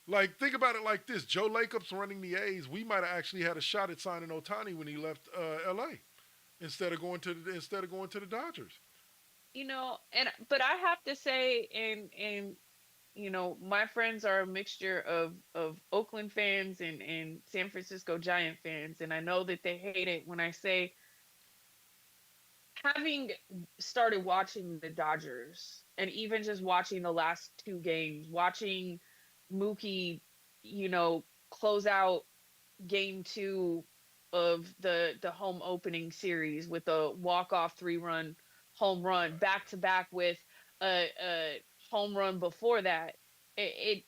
Like, think about it like this. Joe Lacob's running the A's. We might have actually had a shot at signing Ohtani when he left L.A. instead of going to the Dodgers. You know, but I have to say, and you know, my friends are a mixture of Oakland fans and San Francisco Giant fans, and I know that they hate it when I say having started watching the Dodgers and even just watching the last two games, watching Mookie, you know, close out game 2 of the home opening series with a walk-off 3-run home run back to back with a home run before that. It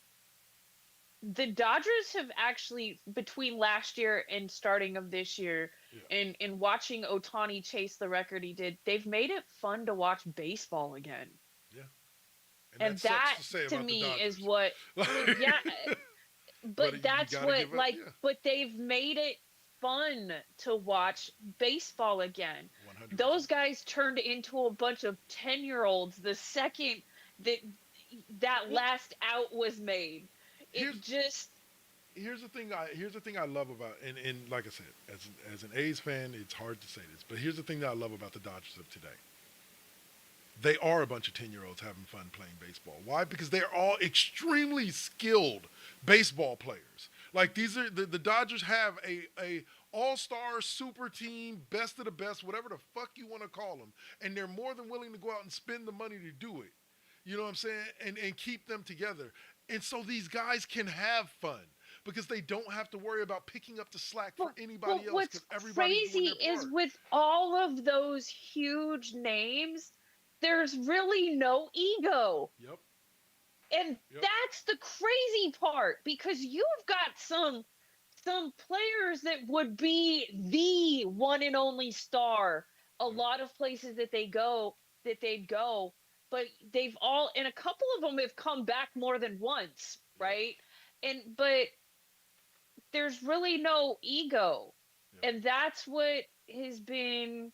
the Dodgers have actually, between last year and starting of this year, Yeah. and watching Otani chase the record he did, they've made it fun to watch baseball again. Yeah. And that And sucks that to say to about the me is Dodgers. what, well, yeah, But but you that's got to what, give up. like, Yeah. but they've made it fun to watch baseball again. 100%. Those guys turned into a bunch of 10-year-olds the second that that Well, last out was made. here's It just, here's the thing I love about, and like I said, as an A's fan, it's hard to say this, but here's the thing that I love about the Dodgers of today. They are a bunch of 10-year-olds having fun playing baseball. Why? Because they're all extremely skilled baseball players. Like, these are the Dodgers have a all-star super team, best of the best, whatever the fuck you want to call them, and they're more than willing to go out and spend the money to do it. You know what I'm saying? And keep them together. And so these guys can have fun because they don't have to worry about picking up the slack for anybody else what's because everybody's doing crazy their is part. with all of those huge names, there's really no ego. Yep. And Yep. that's the crazy part, because you've got some players that would be the one and only star a lot of places that they'd go, but they've all, and a couple of them have come back more than once, right? But there's really no ego. Yep. And that's what has been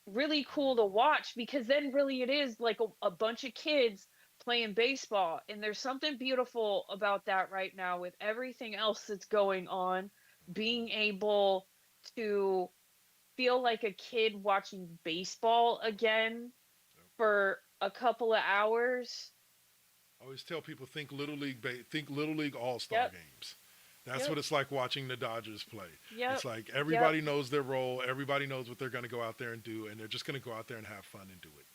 really cool to watch, because then really it is like a bunch of kids playing baseball, and there's something beautiful about that right now with everything else that's going on. Being able to feel like a kid watching baseball again for a couple of hours. I always tell people, think Little League All-Star Yep. games. That's Yep. what it's like watching the Dodgers play. Yep. It's like everybody knows their role, everybody knows what they're going to go out there and do, and they're just going to go out there and have fun and do it.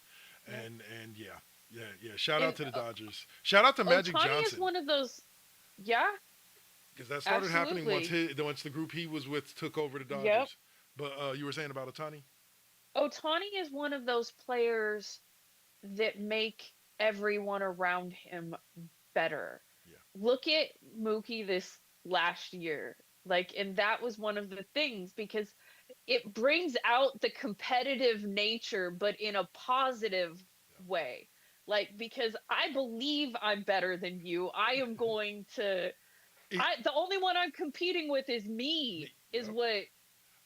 Yep. And yeah. Shout out And, to the Dodgers. Shout out to Magic Otani Johnson, is one of those, yeah, because that started happening absolutely. once the group he was with took over the Dodgers. Yep. But you were saying about Otani? Otani is one of those players that make everyone around him better. Yeah. Look at Mookie this last year. Like, and that was one of the things, because it brings out the competitive nature, but in a positive way. Like, because I believe I'm better than you. I am going to, the only one I'm competing with is me, is Yep. what,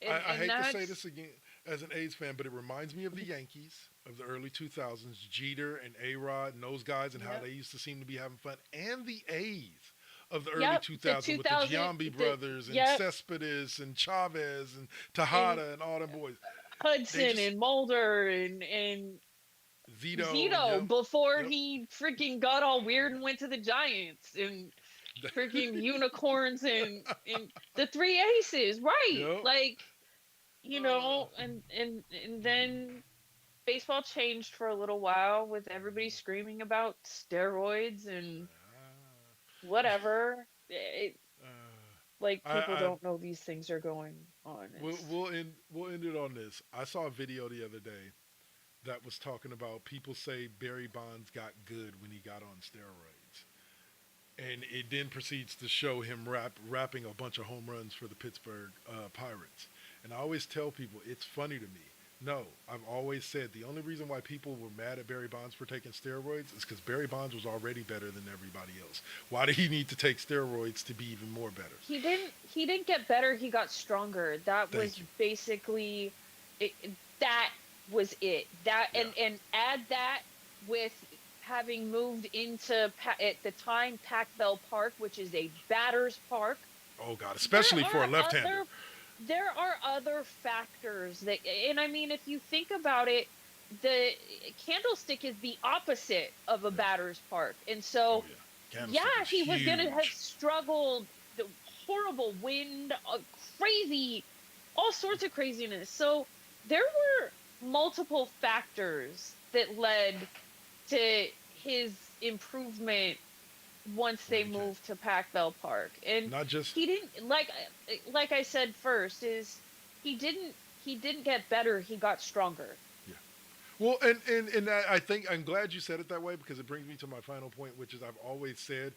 I hate to that's, say this again as an A's fan, but it reminds me of the Yankees of the early 2000s, Jeter and A-Rod and those guys, and how Yep. they used to seem to be having fun, and the A's of the early Yep, 2000s with the Giambi brothers and yep. Cespedes and Chavez and Tejada and all them boys. Hudson and Mulder and Zito. Zito before Yep. he freaking got all weird and went to the Giants, and freaking unicorns and the three aces, right? Yep. Like, you know, and then baseball changed for a little while with everybody screaming about steroids and whatever. Like, people don't know these things are going on. We'll end it on this. I saw a video the other day that was talking about people say Barry Bonds got good when he got on steroids. And it then proceeds to show him rapping a bunch of home runs for the Pittsburgh Pirates. And I always tell people, it's funny to me. No, I've always said the only reason why people were mad at Barry Bonds for taking steroids is because Barry Bonds was already better than everybody else. Why did he need to take steroids to be even more better? He didn't get better, he got stronger. That was basically it. That was it. That and add that with having moved into, at the time, Pac Bell Park, which is a batter's park. Oh God, especially for a left-hander. There are other factors that, and I mean, if you think about it, the Candlestick is the opposite of a batter's park, and so he was gonna have struggled. The horrible wind, crazy, all sorts of craziness. So there were multiple factors that led to his improvement once they Okay. moved to Pac-Bell Park. And Not just he didn't like I said first is he didn't get better, he got stronger. yeah. Well, and I think I'm glad you said it that way because it brings me to my final point, which is I've always said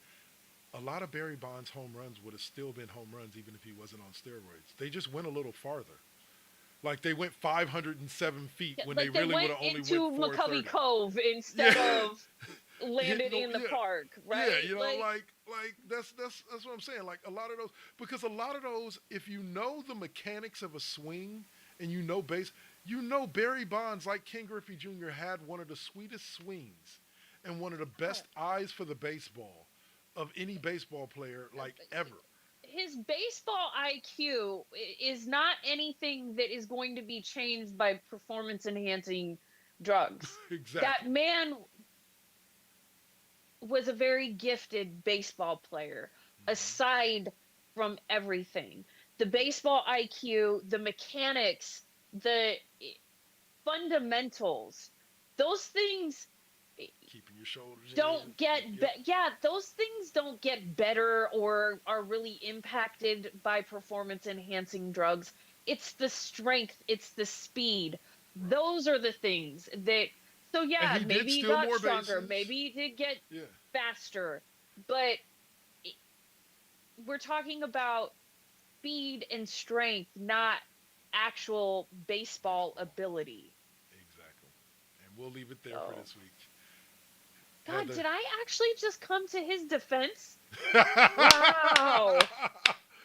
a lot of Barry Bonds home runs would have still been home runs even if he wasn't on steroids. They just went a little farther. Like they went 507 feet Yeah, when they like they really would went have only into went 430. McCovey Cove instead Yeah. of landed in the Yeah. park, Yeah, right? you know, Like like that's what I'm saying. Like a lot of those, because a lot of those, if you know the mechanics of a swing and you know base, you know Barry Bonds, like Ken Griffey Jr., had one of the sweetest swings and one of the best eyes for the baseball of any baseball player like ever. his baseball IQ is not anything that is going to be changed by performance enhancing drugs. Exactly. That man was a very gifted baseball player, aside from everything. The baseball IQ, the mechanics, the fundamentals, those things Keeping your shoulders don't get in. Yep. yeah, those things don't get better or are really impacted by performance enhancing drugs. It's the strength, it's the speed. Right. Those are the things that, so And yeah, he did maybe he steal got more stronger, bases. maybe he did get Yeah. faster, but i- we're talking about speed and strength, not actual baseball ability. Exactly. And we'll leave it there for So this week. God, Heather. did I actually just come to his defense? For Wow.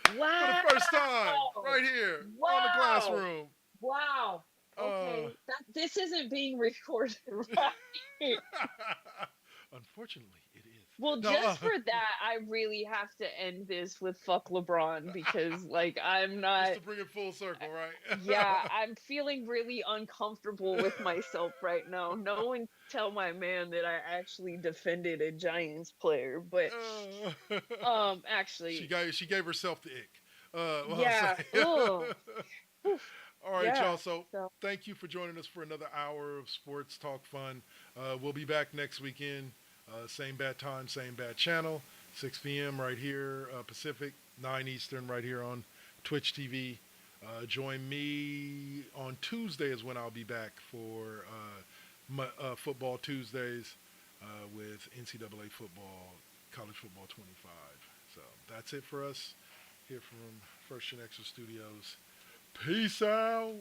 the Wow. first time, right here on the Wow. classroom. Wow. Uh, Okay. This isn't being recorded, right? Unfortunately, it is. Well, No, just for that, I really have to end this with fuck LeBron because, like, I'm just not. to bring it full circle, right? Yeah, I'm feeling really uncomfortable with myself right now. No one tell my man that I actually defended a Giants player, but Uh, actually, she gave herself the ick. Well, I'll yeah. say. Oh, All right, yeah. y'all. So So thank you for joining us for another hour of sports talk fun. We'll be back next weekend. Same bad time, same bad channel. 6 p.m. right here Pacific, 9 Eastern right here on Twitch TV. Join me on Tuesday is when I'll be back for Football Tuesdays with NCAA football, college football 25. So that's it for us here from First GenXers Studios. Peace out.